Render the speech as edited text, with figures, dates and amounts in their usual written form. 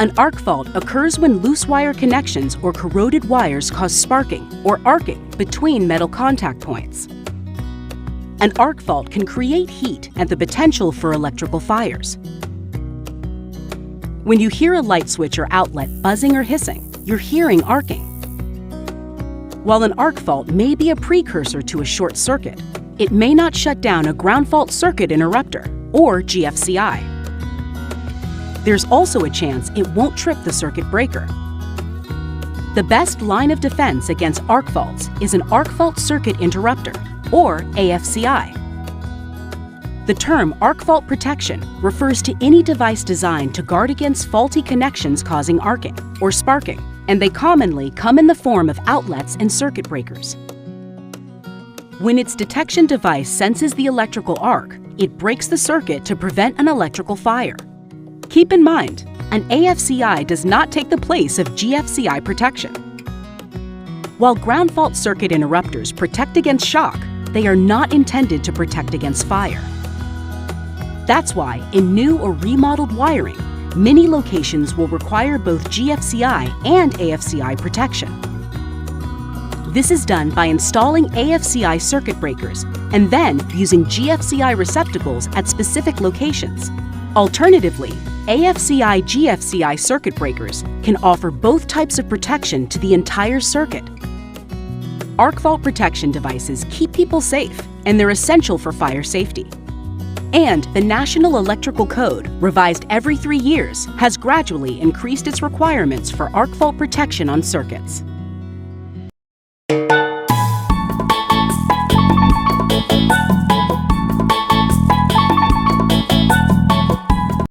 An arc fault occurs when loose wire connections or corroded wires cause sparking or arcing between metal contact points. An arc fault can create heat and the potential for electrical fires. When you hear a light switch or outlet buzzing or hissing, you're hearing arcing. While an arc fault may be a precursor to a short circuit, it may not shut down a ground fault circuit interrupter, or GFCI. There's also a chance it won't trip the circuit breaker. The best line of defense against arc faults is an arc fault circuit interrupter, or AFCI. The term arc fault protection refers to any device designed to guard against faulty connections causing arcing or sparking, and they commonly come in the form of outlets and circuit breakers. When its detection device senses the electrical arc, it breaks the circuit to prevent an electrical fire. Keep in mind, an AFCI does not take the place of GFCI protection. While ground fault circuit interrupters protect against shock, they are not intended to protect against fire. That's why, in new or remodeled wiring, many locations will require both GFCI and AFCI protection. This is done by installing AFCI circuit breakers and then using GFCI receptacles at specific locations. Alternatively, AFCI-GFCI circuit breakers can offer both types of protection to the entire circuit. Arc fault protection devices keep people safe, and they're essential for fire safety. And the National Electrical Code, revised every 3 years, has gradually increased its requirements for arc fault protection on circuits.